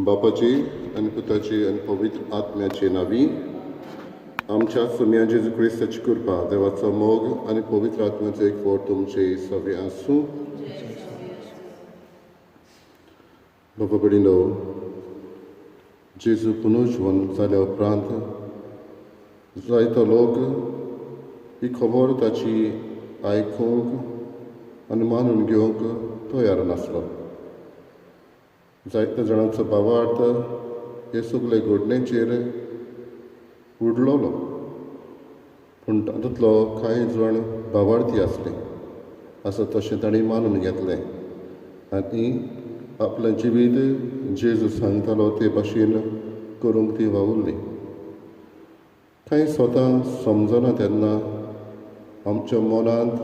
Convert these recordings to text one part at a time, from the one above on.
बापाची आनी पुताची आनी पवित्र आत्म्याची नावी आमच्या सुम्या जेजू क्रिस्ताची कृपा देवाचो मोग आनी पवित्र आत्म्याचो एक फोट तुमचे सगळे आसूं. बाबा बडिनो, जेजू पुनर्जीवन जाल्या उपरांत जायतो लोक ही खबर ताची आयकूंक आनी मानून घेवंक तयार नासलो. जायत्या जाणांचो भावार्थ हे सगळे घडणेचेर उडलोलो, पूण तातूंतलो कांय जाण भावार्थी आसले असो तशें तांणी मानून घेतलें आनी आपलें जिवीत जेजू सांगतालो ते भाशेन करूंक ती वावुरली. कांय स्वता समजना तेन्ना आमच्या मनांत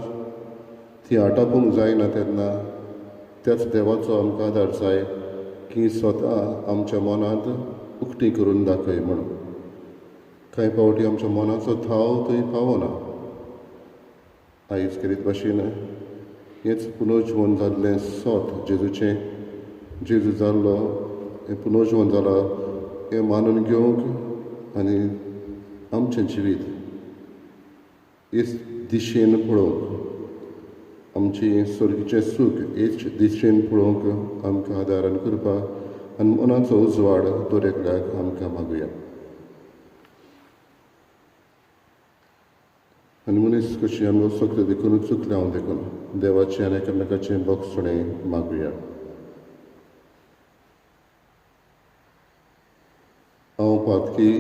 ती आटापूंक जायना तेन्ना त्याच देवाचो आमकां आदार जाय की स्वता आमच्या मनांत उक्ती करून दाखय म्हणून. कांय फावटी आमच्या मनाचो थाव थंय पावना. आयज करीत भाशेन हेंच पुनर्जीवन जाल्लें सोत जेजूचें, जेजू जाल्लो हें पुनर्जीवन जालां हें मानून घेवंक आनी आमचें जिवीत हेच दिशेन पळोवंक, आमची सर्गीचें सूख हेच दिशेन पळोवंक आमकां आदार आनी कृपा आनी मनाचो उजवाड दरेकल्याक आमकां मागुया. आनी मनीस कशी आमी सगळे देखून चुकले हांव देखून देवाचें आनी एकामेकाचें बोगसणें मागुया. हांव पातकी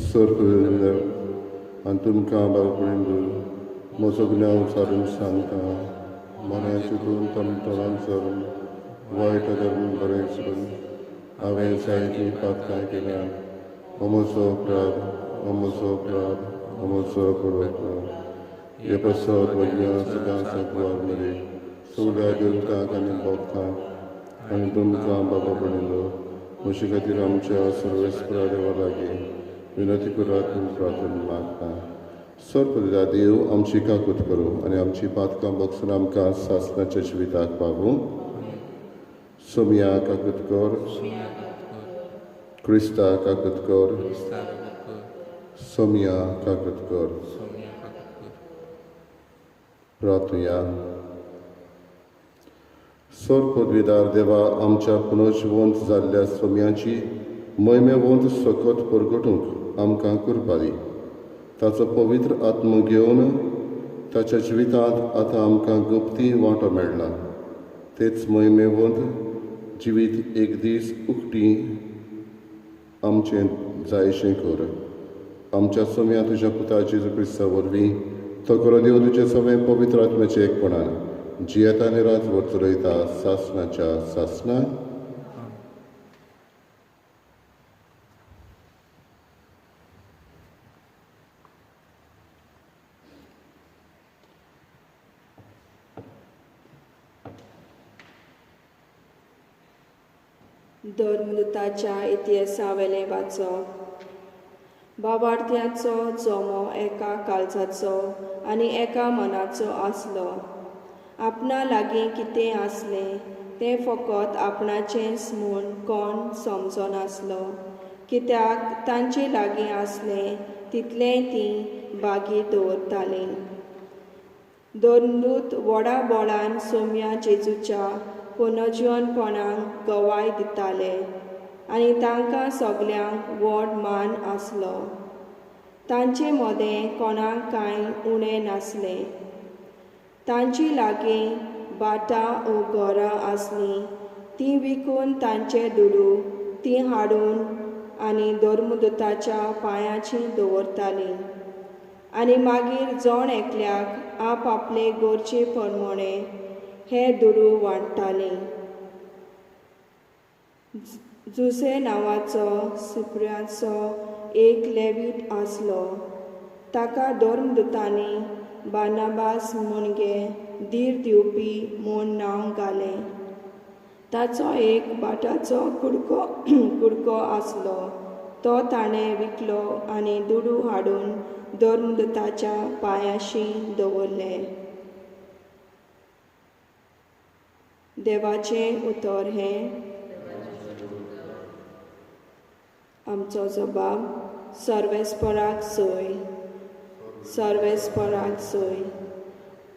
सर्प आनी तुमकां बाळपणींत म्हजो गुन्यांव विचारून सांगता. मनां चिंतून तोंडान चरून वायट धर्म बरें करून हांवें जायतीं पातकां केल्यां. हो म्हजो अपराध, हो म्हजो अपराध, हो म्हजो अपराध. हे पसत वयल्या सदांच वार मरे सगळ्या देवतांक आनी भक्तांक आनी तुमकां बाबा बणिल्लो म्हजे खातीर आमच्या सर्वेस्परा देवा लागीं विनंती करात म्हूण प्रार्थना मागता. सर्प दिला देव आमची काकूत करूं आनी आमची पातकां बगसून आमकां सासणाच्या जिविताक पावूं. सोमिया काकूत कर, क्रिस्ता काकूत कर, सोमिया काकूत कर. प्रार्थया. सर पदवीदार देवा, आमच्या पुनर्जीवंत जाल्ल्या सोम्याची मैमेवंत सकत परगटूंक आमकां कृपा दी. ताचो पवित्र आत्म घेवन ताच्या जिवितांत आतां आमकां गुप्ती वांटो मेळ्ळा. तेच मैमेवंत जिवीत एक दीस उक्ती आमचें जायशें कर. आमच्या सोम्या तुज्या पुता जेजू क्रिस्ता वरवीं तो करो देव तुजें सगळें पवित्र आत्म्याचें एकपणान जियेता आनी रातभर चलयता सासणाच्या सासणान. धर्मदुताच्या इतिहासावेलें वाचप. भावार्थ्याचो जमो एका काळजाचो आनी एका मनाचो आसलो. आपणा लागीं कितें आसलें तें फकत आपणाचेंच म्हूण कोण समजनासलो, कित्याक तांचे लागीं आसलें तितलेंय तीं बागी दवरतालीं. धर्मदूत व्हडा बोळान सोम्या जेजूच्या पुनर्जीवनपणाक गवाय दिताले आनी तांकां सगल्यांक व्हड मान आसलो. तांचे मदें कोणाक कांय उणें नासलें. तांची लागीं भाटां वो घरां आसलीं तीं विकून तांचे दुडू तीं हाडून आनी धर्मदुताच्या पांयाचीं दवरतालीं आनी मागीर जोण एकल्याक आप आपले गरजे प्रमाणें हे दुडू वांट्टालीं. जुसे नांवाचो सिप्रियाचो एक लेवीट आसलो. ताका धर्मदुतांनी बार्नाबास म्हणगे धीर दिवपी म्हूण नांव घालें. ताचो एक भाटाचो कुडको आसलो. तो ताणें विकलो आनी दुडू हाडून धर्मदुताच्या पांयाशीं दवरलें. देवाचें उतर हें. आमचो जबाब सर्वेस्पराक सोय, सर्वेस्पराक सोय.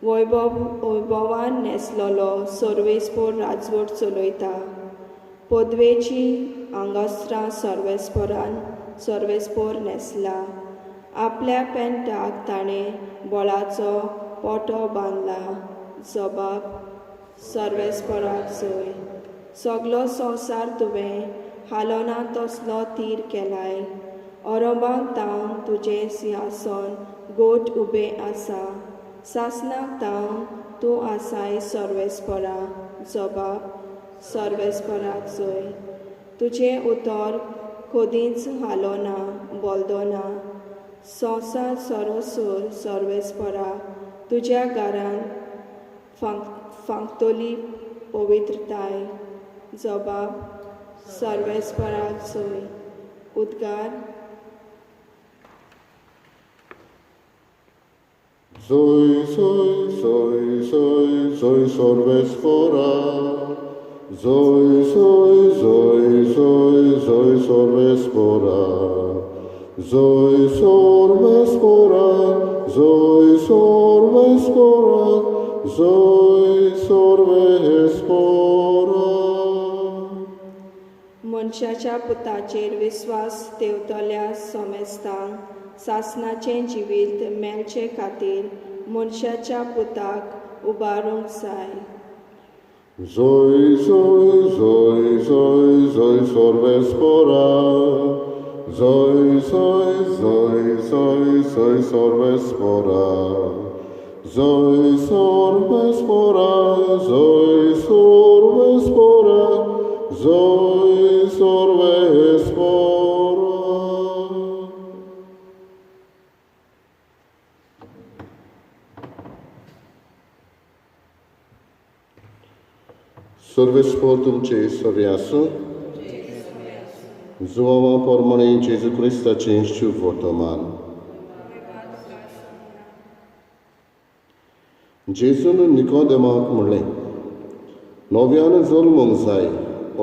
वैभवान नेसलोलो सर्वेस्पोर राजवट चलयता. पदवेची आंगास्त्रां सर्वेस्पोर नेसला. आपल्या पेंटाक ताणें बोळाचो पोटो बांदला. जबाब सर्वेस्पराक सोय. सगलो संवसार तुवें हालोना तसलो तीर केलाय. अरबांक तावन तुजें सिंहासन गोठ उबें आसा. सासणाक तावन तूं आसाय सर्वेस्परा. जबाब सर्वेस्पराक सोय. तुजें उतर कदींच हालोना बोलदो ना. संवसार सरसूर सर्वेस्परा. तुज्या घरान फांकतली पवित्रताय. जबाब सर्वेस्पराक सोय. उद्गार Zoe, Zoe, Zoe, Zoe, Zoe, Sorvespora. Zoe, Zoe, Zoe, Zoe, Zoe, Sorvespora. Zoe, Sorvespora. Zoe, Sorvespora. Zoe, Sorvespora. मनशाच्या पुताचेर विस्वास तेवतल्या सोमेस्तांक सासणाचें जिवीत मेलचे खातीर मनशाच्या पुताक उबारूंक जाय. Zoe, Zoe, Zoe, Zoe, Zoe, Sorvespora. Zoe, Zoe, Zoe, Zoe, Zoe, Sorvespora. Zoe, Sorvespora. Zoe, Sorvespora. Zoe, Sorvespora. Sorvespor तुमचे सवे आसूं. जुवांवा पोरमणे जेजू क्रिस्ताचें शुभ वर्तमान. जेजून निकोदेमाक म्हणलें, नव्यान जल्मूंक जाय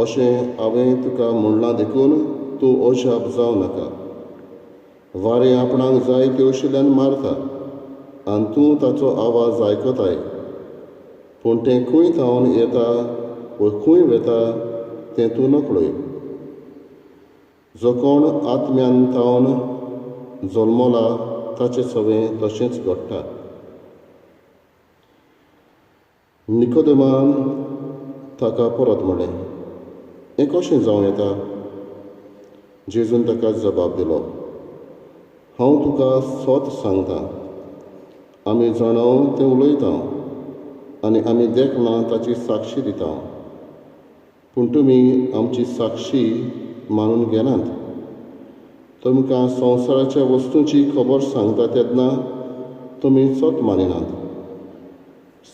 अशें हांवें तुका म्हणलां देखून तूं अजाप जावं नाका. वारें आपणाक जाय ते आशिल्ल्यान मारता आनी तूं ताचो आवाज आयकताय, पूण तें खंय थावन येता व खंय वेता तें तूं नकळय. जो कोण आत्म्यान थावन जल्मला ताचें सवें तशेंच घडटा. निकोदेमान ताका परत म्हणलें, हें कशें जावं येता? जेजून ताका जबाब दिलो, हांव तुका सोत सांगतां, आमी जाणाव तें उलयता आनी आमी देखना ताची साक्षी दिता, पूण तुमी आमची साक्षी मानून घेनात. तुमकां संवसाराच्या वस्तूंची खबर सांगता तेन्ना तुमी सोत मानिनात.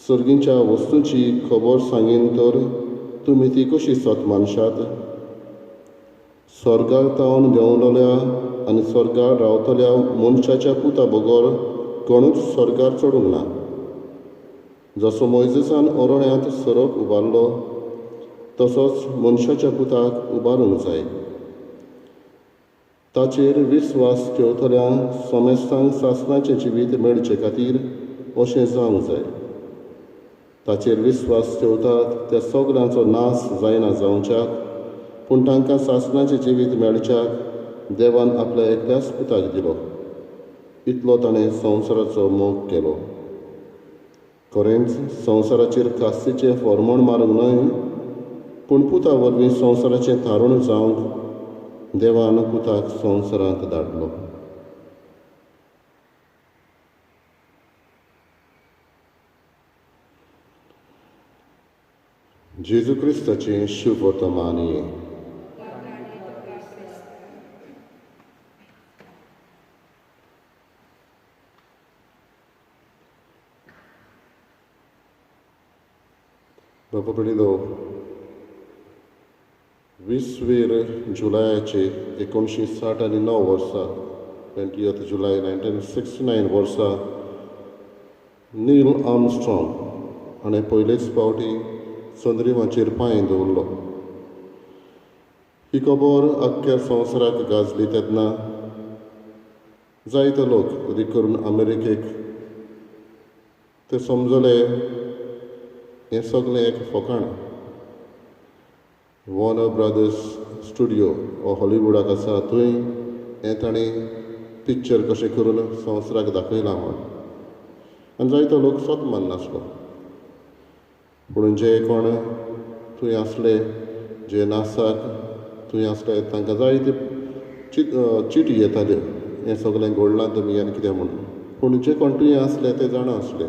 सर्गींच्या वस्तूंची खबर सांगीन तर तुमी ती कशी सोत मानशात? स्वर्गार तावन देंवलोल्या आनी स्वर्गार रावतल्या मनशाच्या पुता बगर कोणूच स्वर्गार चडूंक ना. जसो मोइजेसान अरण्यांत सरप उबारलो तसोच मनशाच्या पुताक उबारूंक जाय. ताचेर विस्वास ठेवतल्या सोमेस्तांक सासणाचें जिवीत मेळचे खातीर अशें जावंक जाय. ताचेर विस्वास ठेवतात त्या सगळ्यांचो नाश जायना जावच्याक, पूण तांकां सासणाचें जिवीत मेळच्याक देवान आपल्या एकल्याच पुताक दिलो. इतलो ताणें संवसाराचो मोग केलो. खरेंच संवसाराचेर कास्तीचें फर्मण मारूंक न्हय, पूण पुता वरवीं संवसाराचें थारून जावंक देवान पुताक संवसारांत धाडलो. जेजू क्रिस्ताचें शुभ वर्तमान ये. बाबा पडिलो 20 जुलयाचे 1969 वर्सा 20th जुलय 1969 वर्सा नील आर्मस्ट्रॉंग हाणें पयलेच फावटी चंद्रिमाचेर पांय दवरलो. ही खबर अख्ख्या संवसाराक गाजली तेन्ना जायते लोक अदी करून अमेरिकेक ते समजले हें सगळें एक फकाण. वॉर्नर ब्रदर्स स्टुडियो हो हॉलिवूडाक आसा, थंय हें ताणें पिक्चर कशें करून संवसाराक दाखयलां म्हूण. आनी जायतो लोक स्वत माननासलो. पूण जे कोण थंय आसले, जे नासाक थंय आसले, तांकां जायते चिटी येताल्यो हें सगळें घडलां तुमी आनी कितें म्हणून. पूण जे कोण थंय आसले ते जाणा आसले,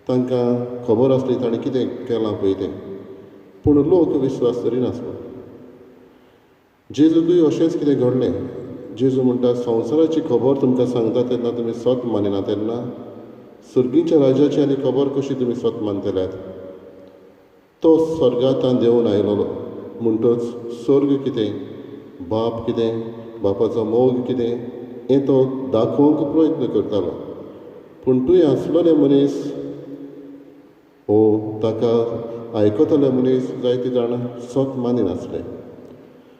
तांकां खबर आसली ताणें कितें केलां पळय तें. पूण लोक विश्वास करिनासलो. जेजूकूय अशेंच कितें घडलें. जेजू म्हणटा संवसाराची खबर तुमकां सांगता तेन्ना तुमी स्वत मानिना तेन्ना सर्गीच्या राजाची आनी खबर कशी तुमी स्वत मानतल्यात. तो स्वर्गांतल्यान देंवन आयलोलो म्हणटच स्वर्ग कितें, बाप कितें, बापाचो मोग कितें हें तो दाखोवंक प्रयत्न करतालो. पूण थंय आसलोले मनीस हो ताका आयकतले मनीस जायते जाण स्वत मानिनासले.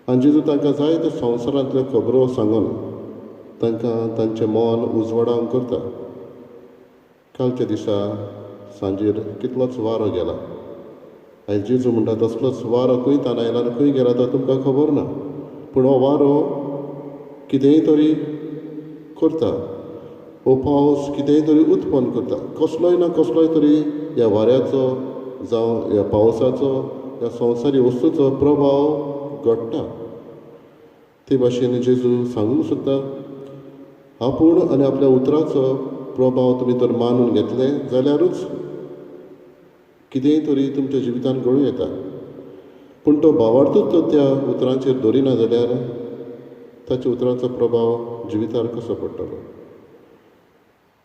आनी जेजू तांकां जायते संवसारांतल्यो खबरो सांगून तांकां तांचें मन उजवाडावंक करता. कालच्या दिसा सांजेर कितलोच वारो गेला. आयज जेजू म्हणटा तसलोच वारो खंयच्यान आयला आनी खंय गेला तो तुमकां खबर ना. पूण हो वारो कितेंय तरी करता. हो पावस कितेंय तरी उत्पन्न करता. कसलोय ना कसलोय तरी ह्या वाऱ्याचो जावं ह्या पावसाचो ह्या संवसारी वस्तूचो प्रभाव घडटा. ते भाशेन जेजू सांगूंक सोदता आपूण आनी आपल्या उतराचो प्रभाव तुमी तर मानून घेतले जाल्यारूच कितेंय तरी तुमच्या जिवितान घडूं येता. पूण तो भावार्थूच तो त्या उतरांचेर धरिना जाल्यार ताच्या उतराचो प्रभाव जिवितार कसो पडटलो.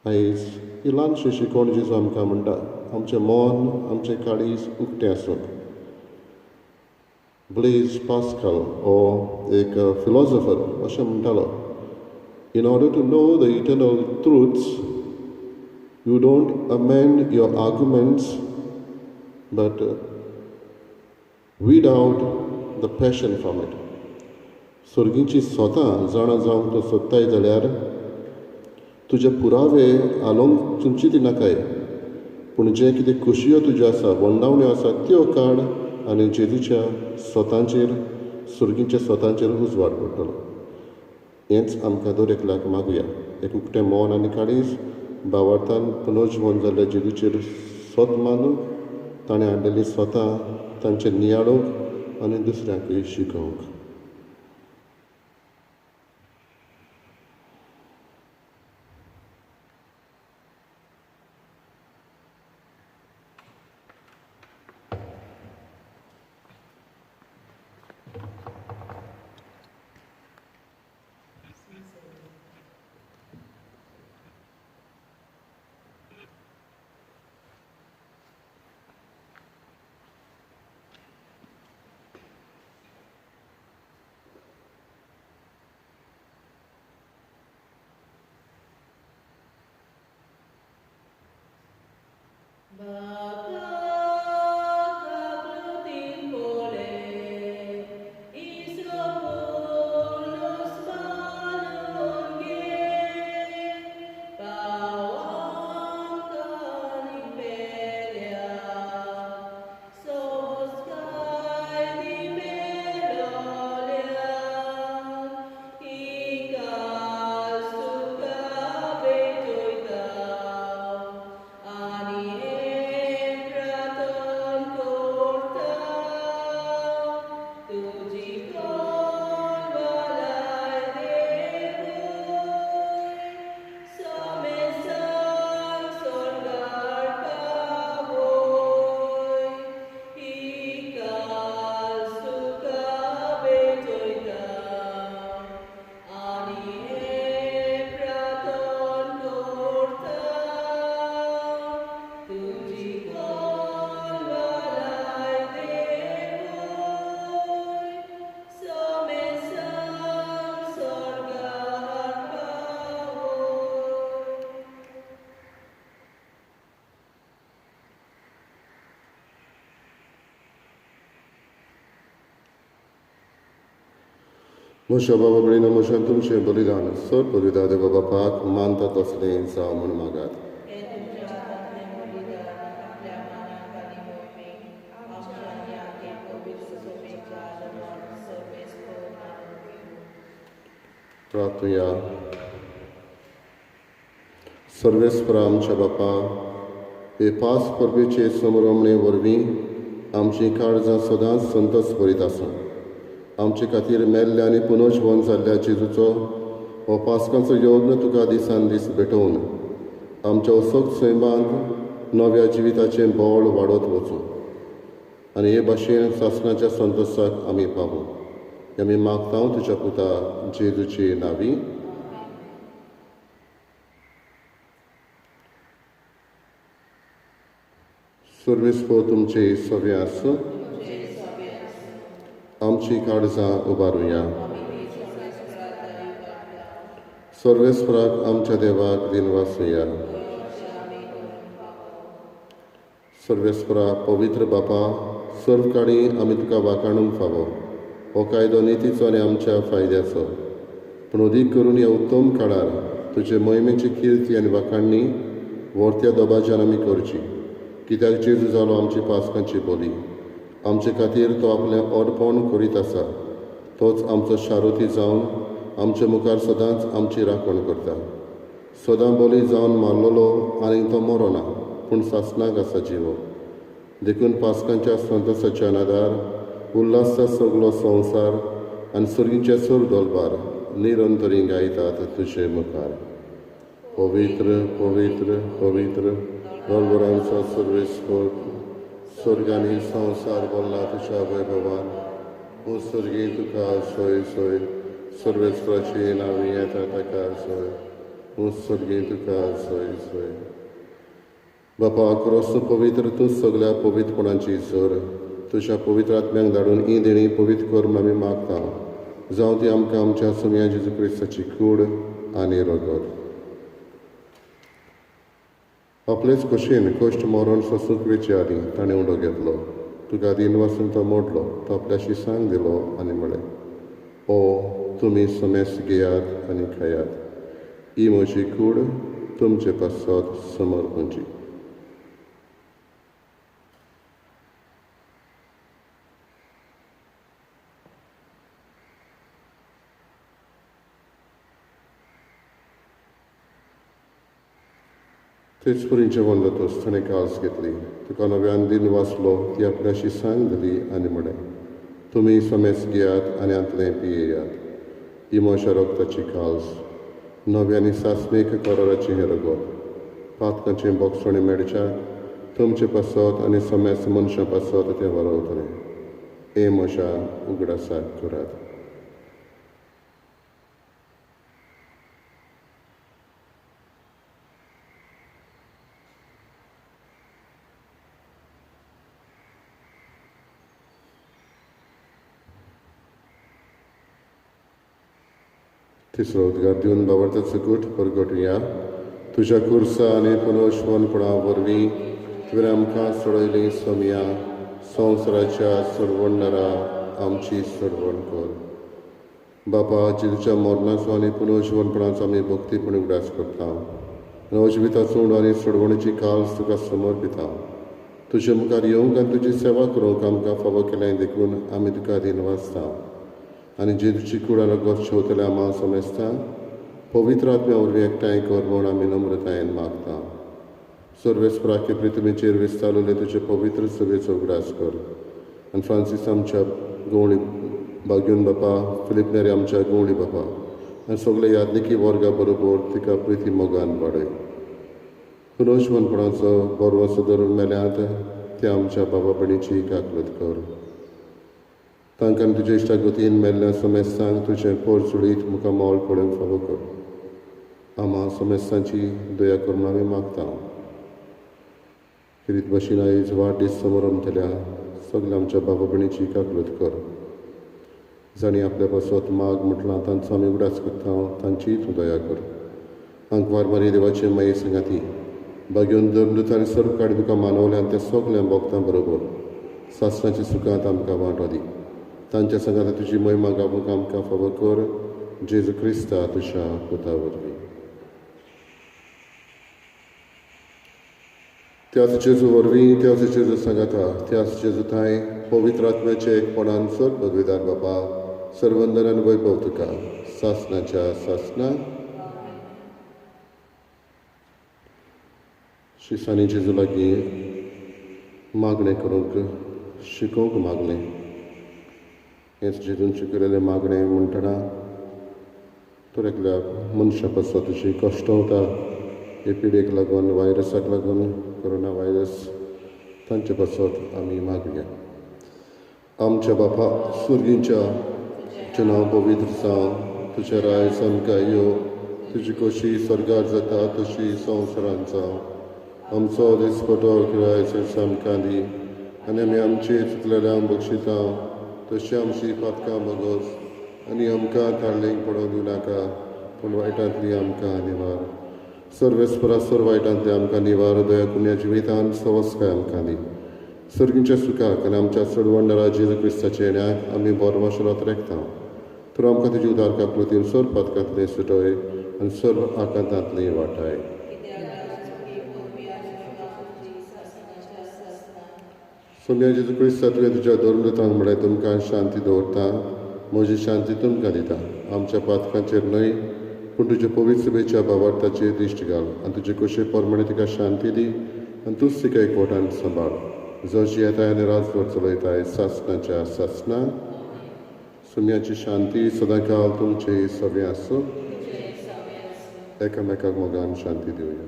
आयज ही ल्हानशी शिकवण जेजू आमकां म्हणटा. आमचें मन, आमचें काळीज उक्तें आसूं. ब्लेज पास्कल हो एक फिलॉसॉफर अशें म्हणटालो, in order to know the eternal truths you don't amend your arguments but weed out the passion from it. सर्गीची स्वता जाणा जावंक तूं सोदताय जाल्यार तुजे पुरावे आलोवंक चिंती नाकाय. पूण जे कितें खोशयो तुज्यो आसा, वंडावण्यो आसा त्यो काड आनी जेजूच्या स्वतांचेर, सर्गीच्या स्वतांचेर उजवाड पडटलो. हेंच आमकां दर एकल्याक मागुया. एक उक्तें मन आनी काळीज भावार्थान पुनर्जीवन जाल्ल्या जेजूचेर स्वत मानूंक, ताणें हाडलेली स्वता तांचेर नियाळूंक आनी दुसऱ्यांकूय शिकोवंक. म्हज्या बाबा कडेन म्हज्यान तुमचें बलिदान सर बलिदा देवा बापाक मानता तसलें जावं म्हूण मागात. प्रार्थया. सर्वेस्परा आमच्या बापा, हे पास परबेचे समरमणे वरवीं आमचीं काळजां सदांच संतोश भरीत आसूं. आमचे खातीर मेल्ले आनी पुनर्जीवन जाल्ल्या जेजूचो हो पास्कांचो योग्य तुका दिसान दीस भेटोवन आमच्या असोक सैमांत नव्या जिविताचें बोळ वाडत वचूं आनी हे भाशेन सासणाच्या संतोशाक आमी पावूं. आमी मागता तुज्या पुता जेजूचे नांवी. सर्वेस्पो तुमचे सवे आसूं. आमची काळजां उबारुया. सर्वेस्पराक आमच्या देवाक दिनवासुया. सर्वेस्परा पवित्र बापा, सर्व काळी आमी तुका वाखाणूंक फावो. हो कायदो नितीचो आनी आमच्या फायद्याचो, पूण अदीक करून ह्या उत्तम काळार तुजे मोहिमेची किर्ती आनी वाखाणणी वर्त्या दोबाज्यान आमी करची, कित्याक जेजू जालो आमची पास्कांची बोली. आमचे खातीर तो आपलें अर्पण करीत आसा. तोच आमचो शारोती जावन आमच्या मुखार सदांच आमची राखण करता. सदां बोली जावन मारलेलो आनी तो मरो ना, पूण सासणाक आसा जिवो. देखून पास्कांच्या संतोशाच्या नादार उल्हासा सगलो संवसार आनी सर्गीचे सर दोलबार निरंतरी गायतात तुजे मुखार. पवित्र पवित्र पवित्र दोलबरांचो सर्वेस्पर, स्वर्ग आनी संवसार भरला तुज्या वैभवान. हो सर्गी तुका सोय सोय, सर्वेस्पराची नांवी येता ताका सोय. हो सर्गी तुका सोय सोय. बापा क्रोस्त पवित्र तूं सगळ्या पवित्रपणाची झर तुज्या पवित्र आत्म्याक धाडून ही देणी पवित्र कर म्हूण आमी मागता. जावं ती आमकां आमच्या सुम्या जेजू क्रिस्ताची कूड आनी रगत. आपलेच खोशेन कश्ट मरण सोंसूंक वेचे आदी ताणें उडो घेतलो. तुका दिन वाचून तो मोडलो, तो आपल्याशी सांग दिलो आनी म्हळें, ओ तुमी समेस घेयात आनी खायात. ही म्हजी कूड तुमचे पासत समर्पणची. तेच परींचे वंदतोस ताणें कास घेतली. तुका नव्यान दिन वाचलो, ती आपल्याशी सांग दिली आनी म्हळें, तुमी समेस घेयात आनी आंतलें पियेयात. ही म्हज्या रगताची कास, नव्यानी सासणेक कराराची हें रगत. पातकांचें बोगसणें मेळच्याक तुमचे पासत आनी समेस मनशां पासत तें वारवतलें. हे म्हज्या उगडासाक करात. तिसरो उद्गार दिवन बाबर्ताचो गूट परगटुया. तुज्या कुर्सा आनी पुनर्जीवनपणा वरवीं तुवें आमकां सोडयली सोम्या, संवसाराच्या सोडवणदारा आमची सोडवण कर. बापा, जेजूच्या मरणाचो आनी पुनर्जीवनपणाचो आमी भक्तीपण उगडास करता. नवजिविताचो उंडो आनी सोडवणेची काल्स तुका समर्पिता. तुजे मुखार येवंक आनी तुजी सेवा करूंक आमकां फावो केलें देखून आमी तुका दिन वाचता. आनी जेजूची कूड रगत शेवतले आम्हा समेस्ता पवित्र आत्म्या वरवीं एकठांय कर म्हूण आमी नम्रतायेन मागता. सर्वेस्पराके प्रितमेचेर विस्तारलेले तुजे पवित्र सभेचो उगडास कर. आनी फ्रांसीस आमच्या गवळी बाग्यून बापा, फिलीप नेरे आमच्या गवळी बापा आनी सगळे यादनिकी वर्गा बरोबर तिका प्रिती मोगान वाडय. पुनर्जीवनपणाचो बरो सुदारून मेल्यांत ते आमच्या बाबा भयणीची काकलत कर. तांकां तुज्या इश्टागतीन मेल्ल्या समेस्तांक तुजें पोर सुडीत मुखार मोल पडूंक फावो कर. आम्हा समेस्तांची दया करून आमी मागता. किरीत भाशेन आयज वाडदीस समारंभतल्या सगल्या आमच्या बाबा भयणीची काकलत कर. जाणी आपल्या पासत माग म्हटलां तांचो आमी उगडास करता, तांची तूं दया कर. आंकवार मारी देवाचे माये संगाती बागेवन दरदूत आनी सर्व काडी तुका मानवल्यान ते सगल्या भक्तां बरोबर सासणाच्या सुखांत आमकां वांटो दी. तांच्या संगात तुजी महिमा गावूंक आमकां फावो कर जेजू क्रिस्ता तुज्या पुता वरवीं. त्याच जेजू वरवीं त्याच जेजू सांगाता त्याच जेजू थंय पवित्र आत्म्याचे एकपणान चड पदवीदार बाबा सर्वंदनान वैभव तुका सासनाच्या सासना शिसांनी जेजू लागीं मागणें करूंक शिकोवंक मागलें. हेंच जेजून शिकयलेलें मागणें म्हणटना तर एकल्याक मनशा पासत तुजी कश्ट वता हे पिडेक लागून वायरसाक लागून कोरोना वायरस तांचे पासत आमी मागया. आमच्या बापा सुर्गींच्या तुजें नांव पवित्र जावं तुजें राय समका यो तुजी कशी सरकार जाता तशी संवसारांत जावं. आमचो दिसपटो किरायचो सामकां दी आनी आमी आमची चुकलेल्यांक बक्षिता तशी आमची पातकां बगोस आनी आमकां ताळ्ळेक पडोवंक दिवं नाका पूण वायटांतली आमकां निवार. सर्वेस्परासर वायटांतली आमकां निवार दया पुण्या जिवितांत सवस्काय आमकां दी. सर्गींच्या सुखाक आनी आमच्या चडवंडरा जेजू क्रिस्ताच्या येण्याक आमी बोरमाशेरात रेखता. तर आमकां तुजी उदारका कृतीन सर्व पातकांतली सुटय आनी सर्व आकांतांतली वाटाय. सोम्या जेजू क्रिस्ता तुवें तुज्या धर्मदूतांक म्हळें तुमकां शांती दवरता म्हजी शांती तुमकां दिता. आमच्या पातकांचेर न्हय पूण तुज्या पवित्र सभेच्या भावार्थाचेर दिश्ट घाल आनी तुजे कुशे पोरमणे तिका शांती दी आनी तूंच तिका एकवटान सांबाळ. जशी येताय आनी राजवट चलयताय सासनाच्या सासना. सुम्याची शांती सदां काल तुमचे सवे आसूं. एकामेकाक मोगान शांती दिवया.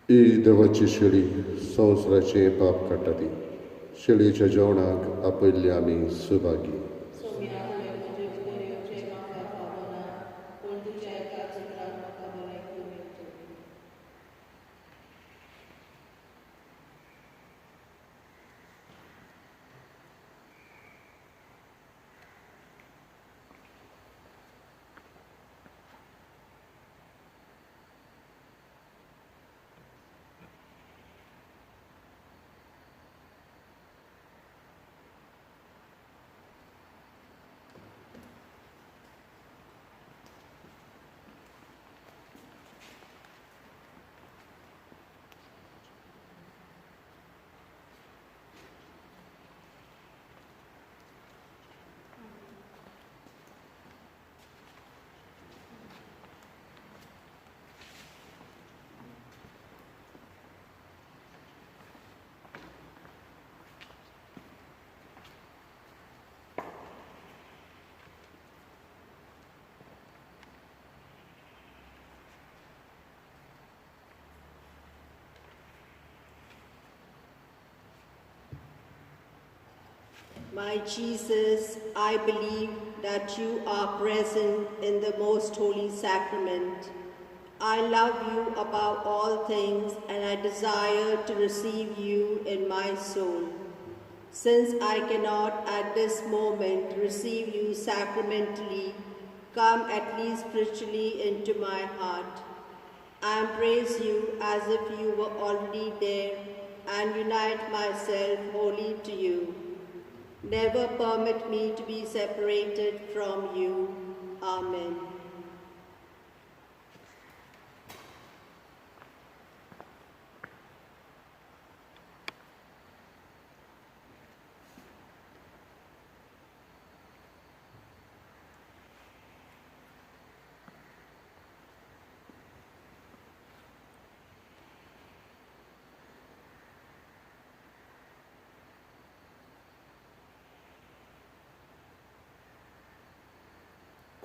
ही देवाची शेळी संवसाराचें पाप काडटा ती. शेळयेच्या जेवणाक आपयल्ली आमी Subhagi. My Jesus, I believe that you are present in the most holy sacrament. I love you above all things and I desire to receive you in my soul. Since I cannot at this moment receive you sacramentally, come at least spiritually into my heart. I embrace you as if you were already there and unite myself wholly to you. Never permit me to be separated from you. Amen.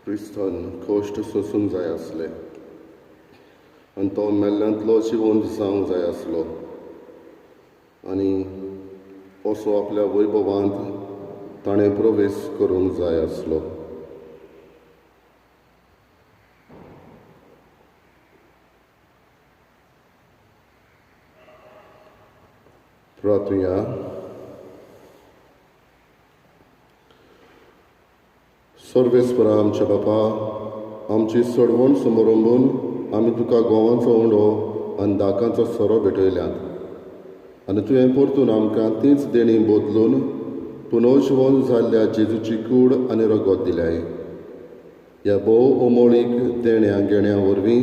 क्रिस्तान कश्ट सोसूंक जाय आसले आनी तो मेल्ल्यांतलो जिवंत जावंक जाय आसलो आनी असो आपल्या वैभवांत ताणें प्रवेश करूंक जाय आसलो. प्रार्थुया. सर्वेस्परा आमच्या बापा, आमची सडवण समारंभून आमी तुका गोवांचो उंडो आनी दाकांचो सोरो भेटयल्यात आनी तुवें परतून आमकां तीच देणी बदलून पुनर्जीवन जाल्ल्या जेजूची कूड आनी रगत दिल्याय. ह्या भोव ओमळीक देण्या घेण्या वरवीं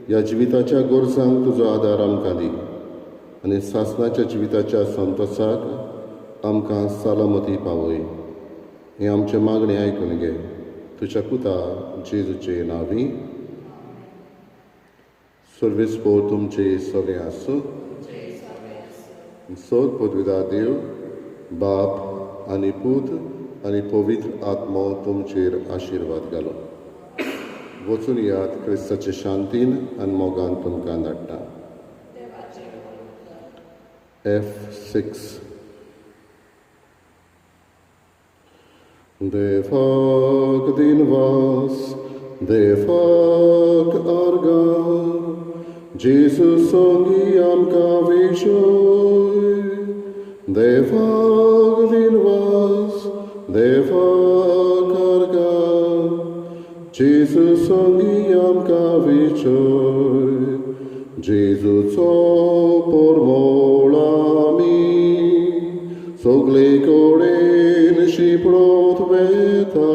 ह्या जिविताच्या गोरजांक तुजो आदार आमकां दी आनी सासणाच्या जिविताच्या संतोसाक आमकां सालामती पावय. हें आमचे मागणें आयकून घे तुज्या पुता जेजूचे नांवी. सर्वेस्पोर तुमचे सगळें आसूं. सोद पदवीदार देव बाप आनी पूत आनी पवित्र आत्मो तुमचेर आशिर्वाद घालो. वचून यात क्रिस्ताचे शांतीन आनी मोगान तुमकां धाडटा. F6. Devak din was, devak arga, Jesus songi amka vishoy. Devak din was, devak arga, Jesus songi amka vishoy. Jezuco pormolami, sogle koren shiprot veta.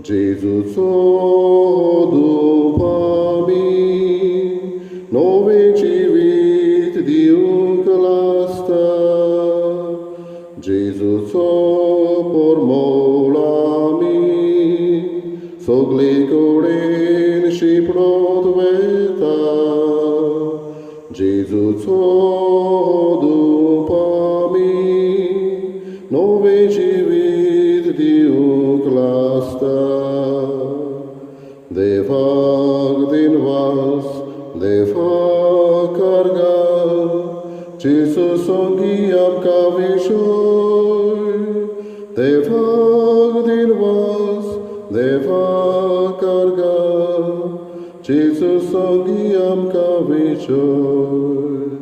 Jezuco dupami, nove civit diuc lasta. Jezuco pormolami, sogle koren shiprot veta. Jezuco dupami, nove civit diuc lasta. Devak din vas, devak carga, Jesus songi amka vishoy. Devak din vas, devak carga, Jesus songi amka vishoy.